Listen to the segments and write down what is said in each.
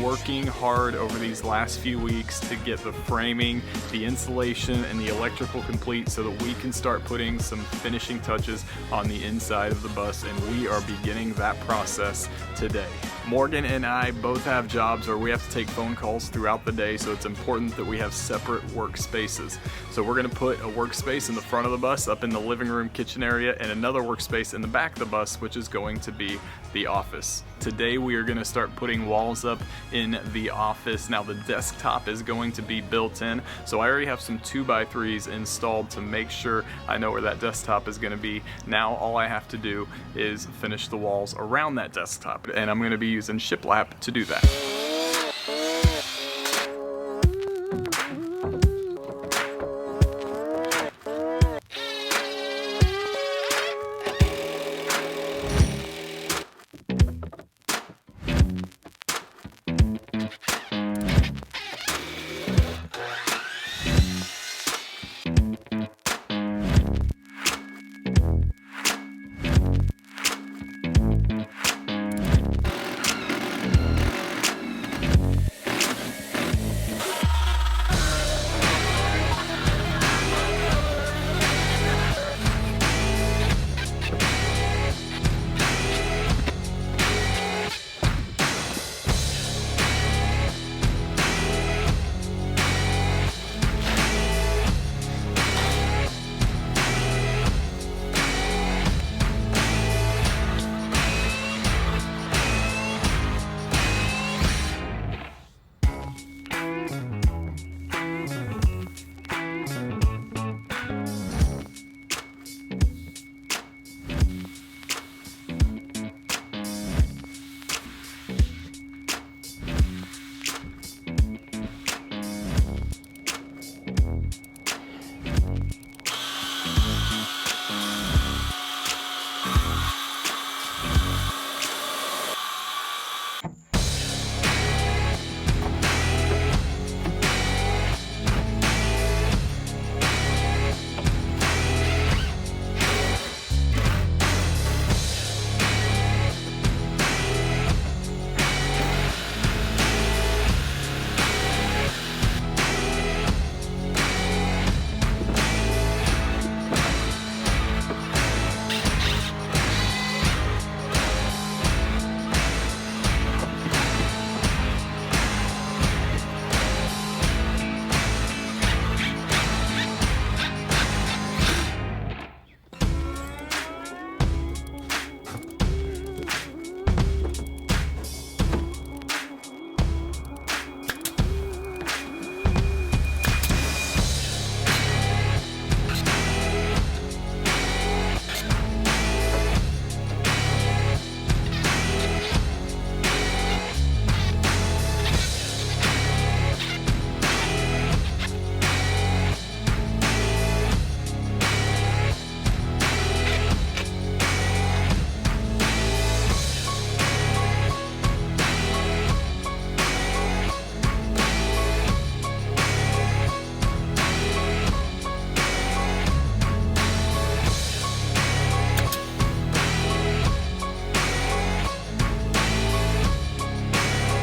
working hard over these last few weeks to get the framing, the insulation, and the electrical complete so that we can start putting some finishing touches on the inside of the bus, and we are beginning that process today. Morgan and I both have jobs where we have to take phone calls throughout the day, so it's important that we have separate workspaces. So we're gonna put a workspace in the front of the bus up in the living room kitchen area, and another workspace in the back of the bus, which is going to be the office. Today we are gonna start putting walls up in the office. Now the desktop is going to be built in, so I already have some 2x3s installed to make sure I know where that desktop is gonna be. Now all I have to do is finish the walls around that desktop, and I'm gonna be using Shiplap to do that.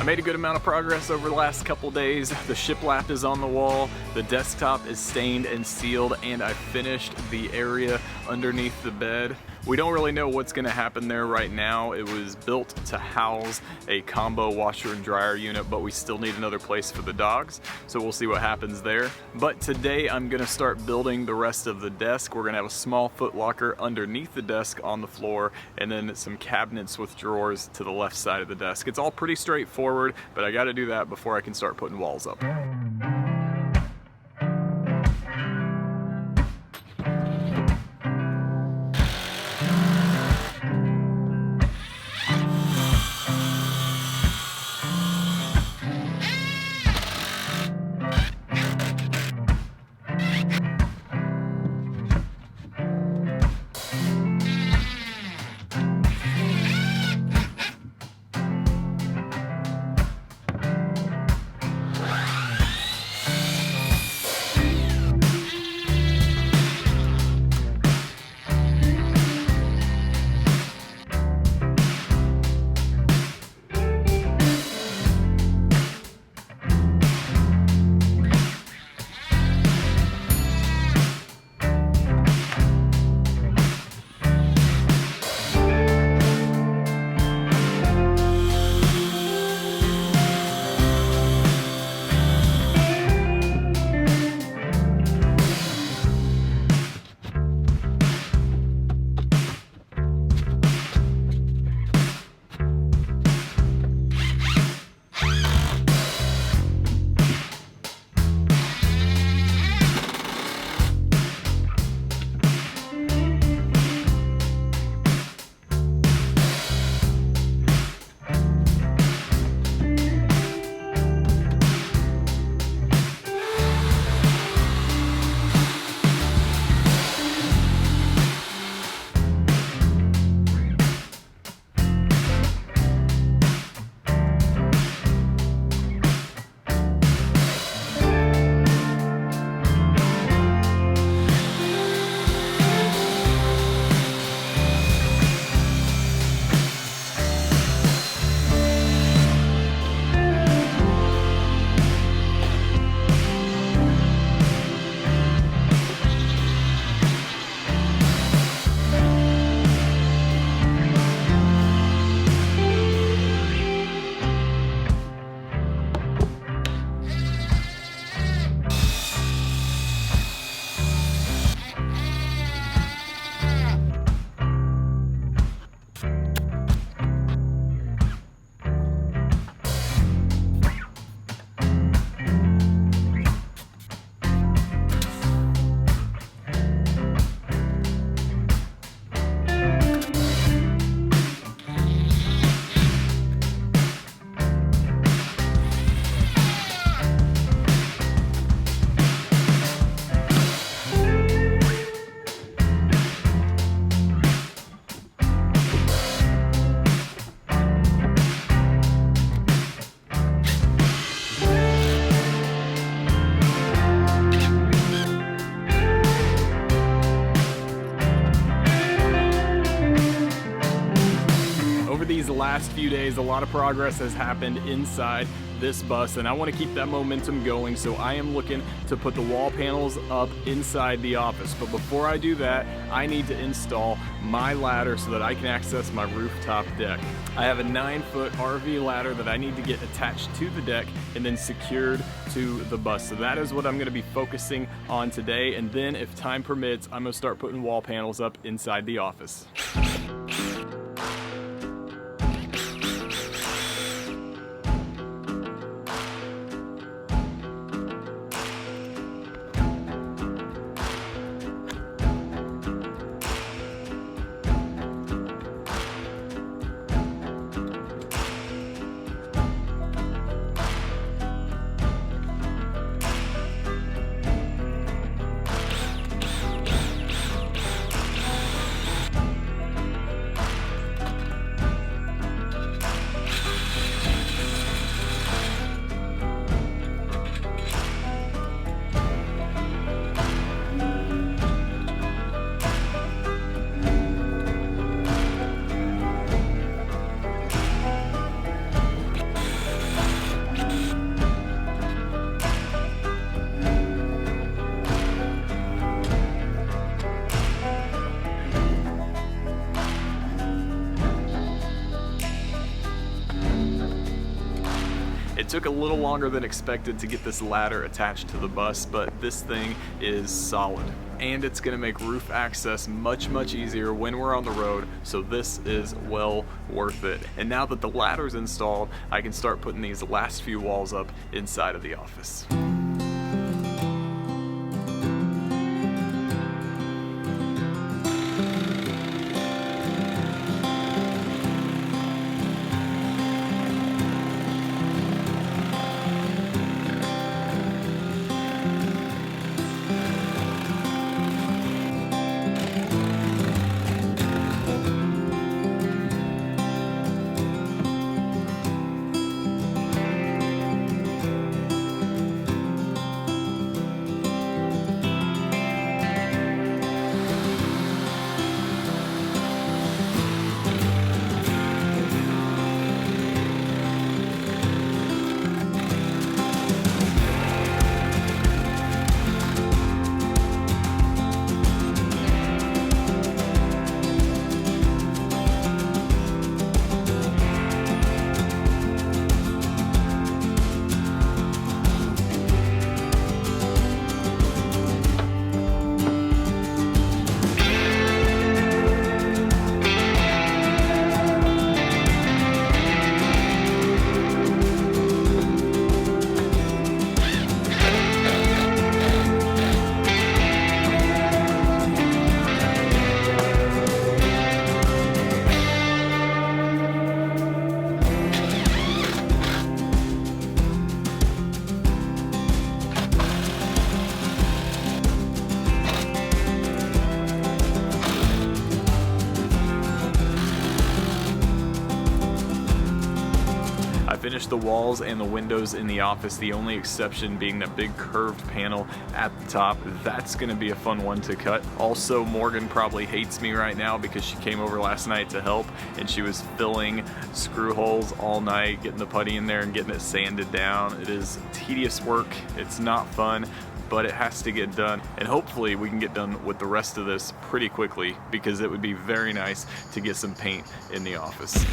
I made a good amount of progress over the last couple days. The shiplap is on the wall, the desktop is stained and sealed, and I finished the area underneath the bed. We don't really know what's gonna happen there right now. It was built to house a combo washer and dryer unit, but we still need another place for the dogs, so we'll see what happens there. But today I'm gonna start building the rest of the desk. We're gonna have a small foot locker underneath the desk on the floor, and then some cabinets with drawers to the left side of the desk. It's all pretty straightforward, but I gotta do that before I can start putting walls up. these last few days, a lot of progress has happened inside this bus, and I want to keep that momentum going, so I am looking to put the wall panels up inside the office. But before I do that, I need to install my ladder so that I can access my rooftop deck. I have a 9-foot RV ladder that I need to get attached to the deck and then secured to the bus. So that is what I'm going to be focusing on today, and then if time permits, I'm going to start putting wall panels up inside the office. It took a little longer than expected to get this ladder attached to the bus, but this thing is solid. And it's gonna make roof access much easier when we're on the road, so this is well worth it. And now that the ladder's installed, I can start putting these last few walls up inside of the office. Finished the walls and the windows in the office, the only exception being that big curved panel at the top. That's gonna be a fun one to cut. Also, Morgan probably hates me right now because she came over last night to help and she was filling screw holes all night, getting the putty in there and getting it sanded down. It is tedious work, it's not fun, but it has to get done, and hopefully we can get done with the rest of this pretty quickly because it would be very nice to get some paint in the office.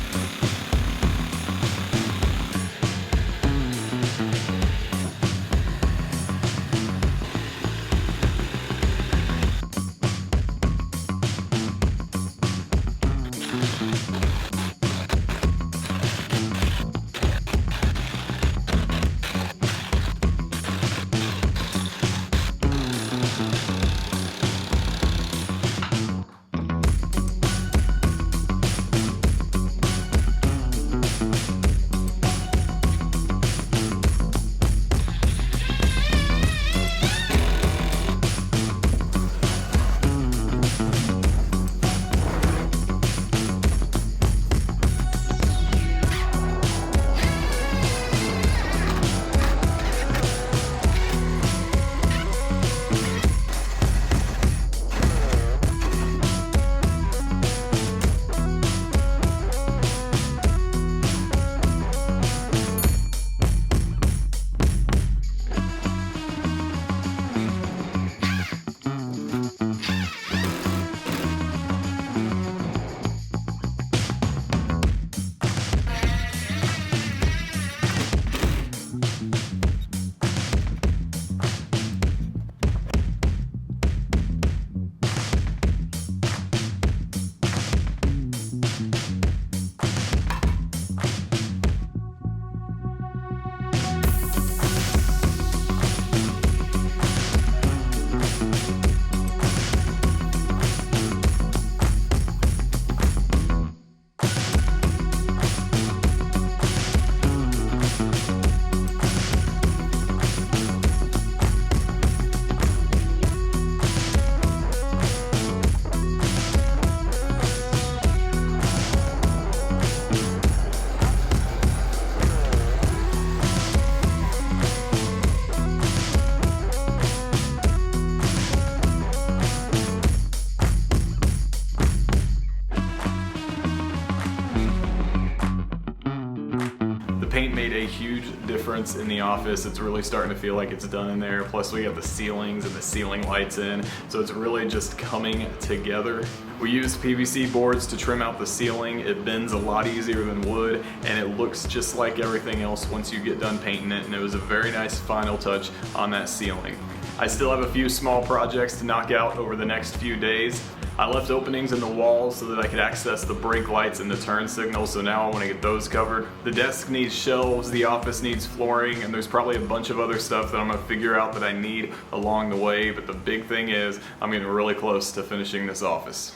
paint made a huge difference in the office. It's really starting to feel like it's done in there. Plus we got the ceilings and the ceiling lights in, so it's really just coming together. We used PVC boards to trim out the ceiling. It bends a lot easier than wood, and it looks just like everything else once you get done painting it, and it was a very nice final touch on that ceiling. I still have a few small projects to knock out over the next few days. I left openings in the walls so that I could access the brake lights and the turn signals, so now I want to get those covered. The desk needs shelves, the office needs flooring, and there's probably a bunch of other stuff that I'm going to figure out that I need along the way, but the big thing is I'm getting really close to finishing this office.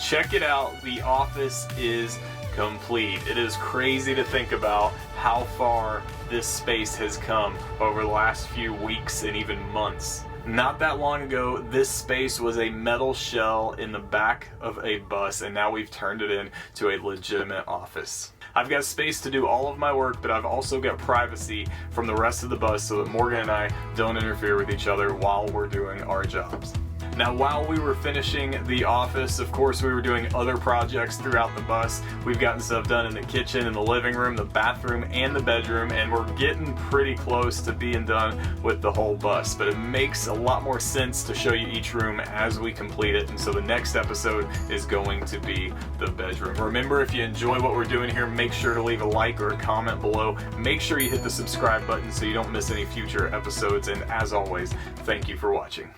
Check it out, the office is complete. It is crazy to think about how far this space has come over the last few weeks and even months. Not that long ago, this space was a metal shell in the back of a bus, and now we've turned it into a legitimate office. I've got space to do all of my work, but I've also got privacy from the rest of the bus so that Morgan and I don't interfere with each other while we're doing our jobs. Now, while we were finishing the office, of course, we were doing other projects throughout the bus. We've gotten stuff done in the kitchen, in the living room, the bathroom, and the bedroom, and we're getting pretty close to being done with the whole bus. But it makes a lot more sense to show you each room as we complete it, and so the next episode is going to be the bedroom. Remember, if you enjoy what we're doing here, make sure to leave a like or a comment below. Make sure you hit the subscribe button so you don't miss any future episodes, and as always, thank you for watching.